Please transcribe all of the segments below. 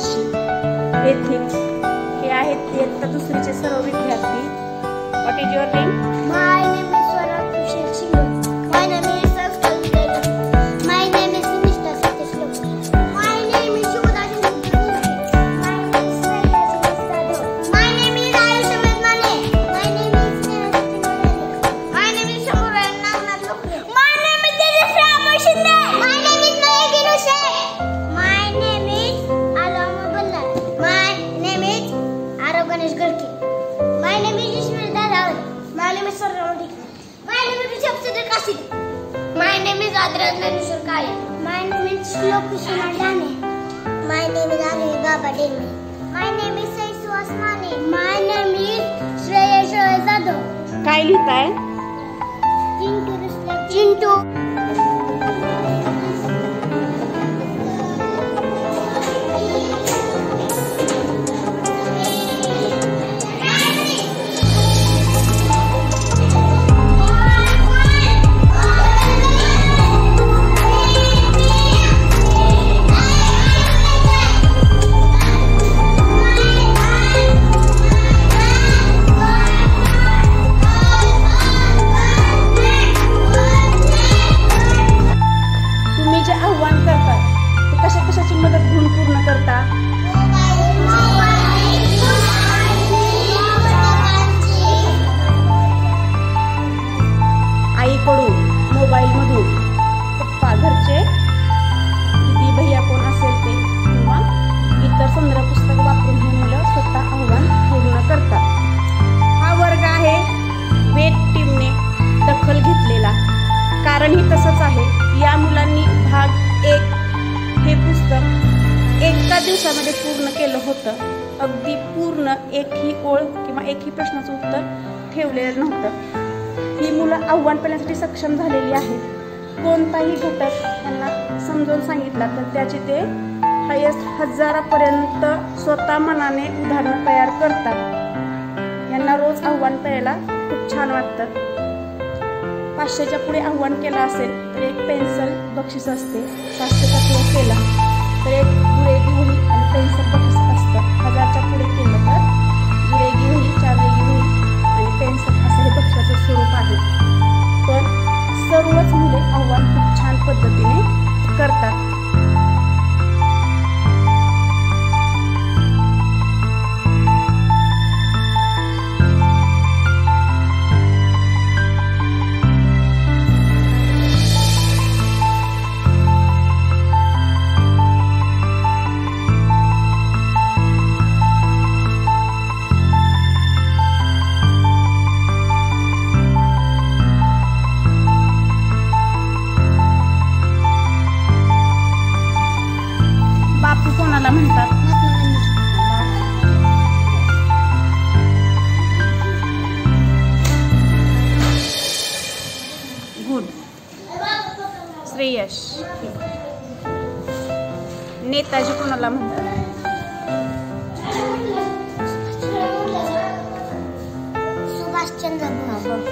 वर्षी येथील हे आहेत इयत्ता दुसरीचे सर्व विद्यार्थी. What is your name? My name is Swaraj Kushal Singh. My name is Sakshal Singh. My name is Mr. Satish Lokhi. My name is Shubhda Singh. My name is Shreyya Singh. My name is Ayush Medmane. My name is Sneha Singh. My name is Shamuran Nagnath Lokhi. My name is Tejasvi Amar Shinde. My name is Nayaginu Sheikh. My name is Alama Ballar. My name is Arav Ganesh Garki. My name is Ishmita Rawal. My name is Sarvamadi. My name is Shabsudar Kasid. My name is Adrat Nanushar Kaya. My name is Shlok Kushal Dane. My name is Ali Baba Demi. My name is Saisu Asmani. My name is Shreya Shahzado. काय लिहिताय? Chintu Ruslan. Chintu. कशाची मदत घेऊन पूर्ण करता? आईकडून, मोबाईलमधून, पप्पा, घरचे किती भैया कोण असेल ते किंवा इतर संदर्भ पुस्तक वापरून हे मुलं स्वतः आव्हान पूर्ण करतात. हा वर्ग आहे वेद टीमने दखल घेतलेला. कारण ही तसंच आहे. या मुलांनी भाग 1 हे पुस्तक एका दिवसामध्ये पूर्ण केलं होतं. अगदी पूर्ण एकही ओळ किंवा एकही प्रश्नाचं उत्तर ठेवलेलं नव्हतं. ही मुलं आव्हान पेलण्यासाठी सक्षम झालेली आहेत. कोणताही घटक त्यांना समजावून सांगितला तर त्याचे ते हायस्ट हजारापर्यंत स्वतः मनाने उदाहरणं तयार करतात. यांना रोज आव्हान पेलायला खूप छान वाटतं. 500च्या पुढे आव्हान केलं असेल तर एक पेन्सिल बक्षीस असते. 500च्या पुढे केला तर एक गुरेगी वही आणि पेन्सिल बक्षीस असतं. 1000च्या पुढे केलं तर गुरेगी वही, 4 रेगी वही आणि पेन्सिल असं हे बक्षिसाचं स्वरूप आहे. पण सर्वच मुले आव्हान खूप छान पद्धतीने करतात. बापू कोणाला म्हणतात? गुड. श्रेयश. नेताजी कोणाला म्हणतात? सुभाषचंद्र बोस.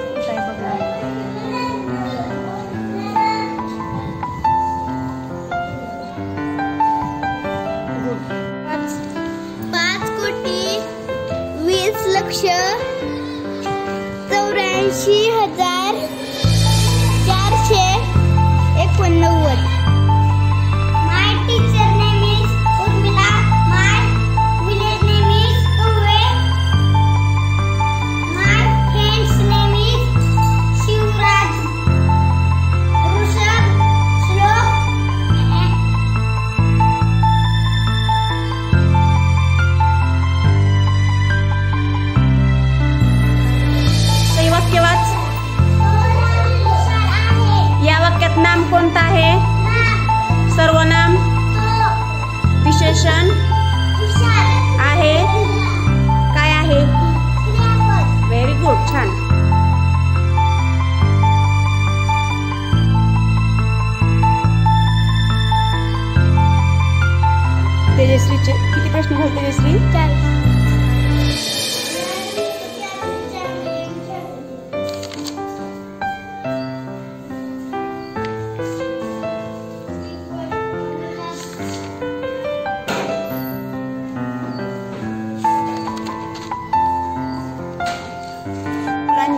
लक्ष 84,489. My teacher name is Urmila. My village name is Kuve. My friend's name is Shivraj, Rushabh, Shlok. वाक्य वाच. या वाक्यात नाम कोणतं आहे? सर्वनाम, विशेषण आहे, काय आहे? Very good. छान. तेजश्रीचे किती प्रश्न झाले? तेजश्री 40.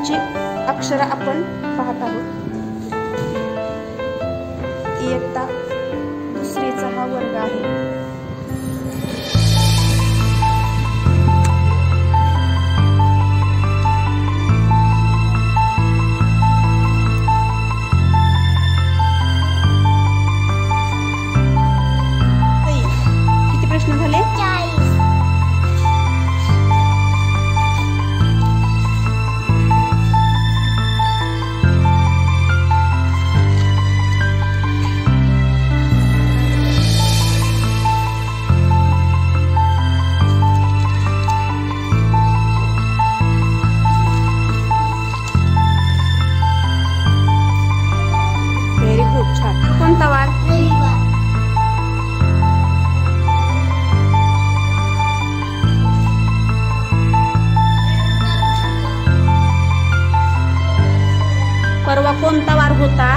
भाषांची अक्षर आपण पाहत आहोत. इयत्ता दुसरीचा हा वर्ग आहे. किती प्रश्न झाले? 40. Very good. छान. कोणता वार? रविवार. परवा कोणता वार होता?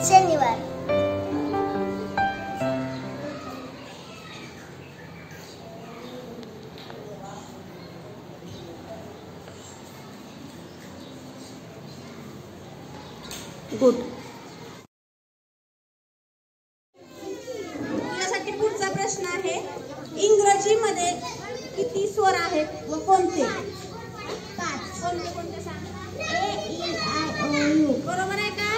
शनिवार. गुड. यासाठी पुढचा प्रश्न आहे, इंग्रजीमध्ये किती स्वर आहेत व कोणते? 5. कोणते कोणते सांग. A, E, I, O, U. बरोबर आहे का?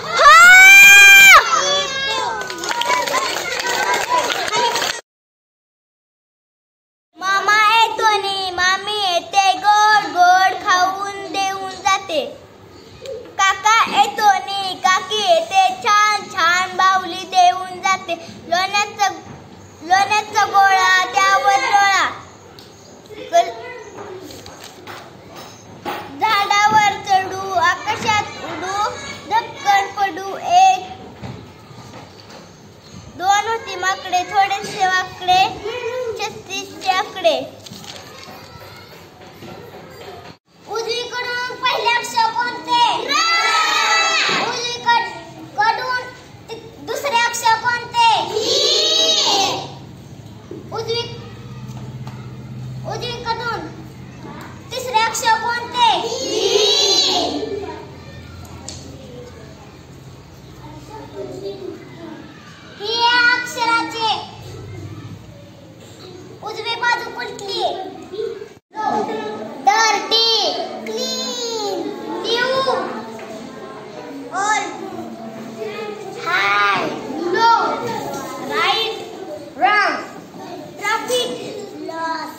मामा येतो नी मामी येते, गोड गोड खाऊन देऊन जाते. काका येतो नी काकी येते, छान छान बाहुली देऊन जाते. लोण्याचा गोळा त्यावर लोळा, झाडावर चढू आकाशात उडू, धक्कन पडू. 1 2 होती माकडे, थोडेसे वाकडे, 36 आकडे. उजवीकडून पहिले अक्षर कोणते? उजवीकडून दुसरे अक्षर कोणते? उजवीकडून तिसरे अक्षर कोणते? ही या अक्षराचे उजवी बाजू कुठली? Dirty, clean, new, old, high, low, right, wrong, traffic, lost.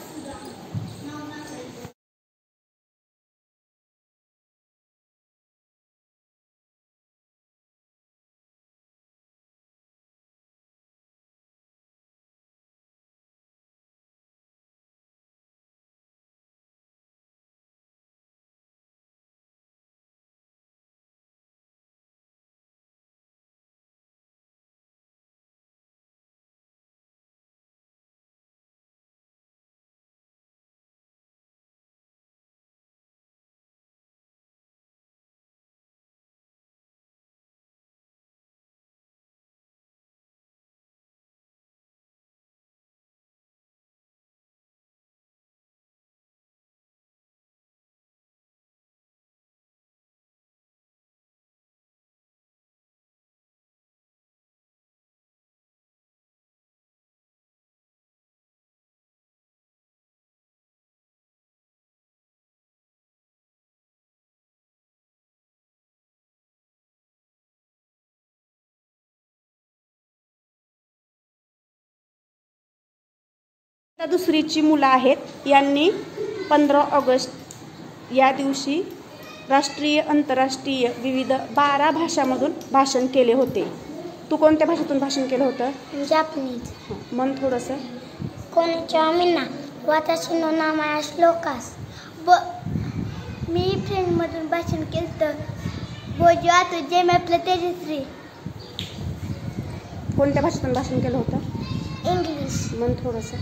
दुसरीची मुलं आहेत. यांनी 15 ऑगस्ट या दिवशी राष्ट्रीय आंतरराष्ट्रीय विविध 12 भाषांमधून भाषण केले होते. तू कोणत्या भाषेतून भाषण केलं होतं? Japanese. मन थोडंसं. Konnichiwa minna. Watashi no namae wa Shlokas. मी फ्रेंडमधून भाषण केलं. बोजो आता जय आपलं तेजश्री. कोणत्या भाषेतून भाषण केलं होतं? इंग्लिश. मन थोडंसं.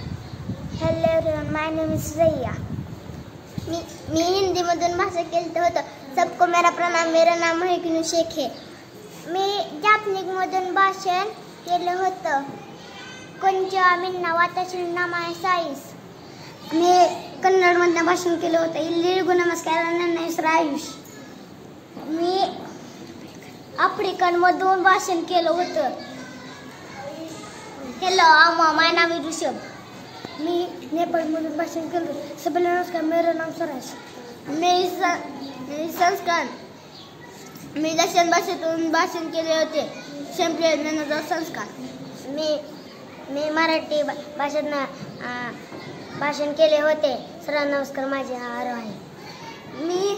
Hello everyone, my name is रैया. मी हिंदीमधून भाषण केलं होतं. सबको मेरा प्रणाम, मेरा नाम महिकिनू शेख है. मी जापनीजमधून भाषण केलं होतं. कोंचा मिन्ना वाताची नाम आहे साईस. मी कन्नडमधनं भाषण केलं होतं. इल्लिगु नमस्कार ನನ್ನ ಹೆಸರು आयुष. मी आफ्रिकनमधून भाषण केलं होतं. हॅलो माय नाम is ऋषभ. मी नेपाळमधून भाषण केलं. सबला नमस्कार, मेरा नाम स्वराज. मी संस्कार. मी दक्षिण भाषेतून भाषण केले होते. शंभर ज्ञानाचा संस्कार. मी मराठी भाषेतनं भाषण केले होते. सर्वांना नमस्कार, माझे नाव आहे. मी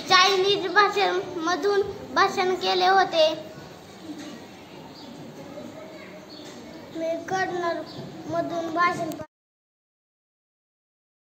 चायनीज भाषेमधून भाषण केले होते. मी कन्नडमधून भाषण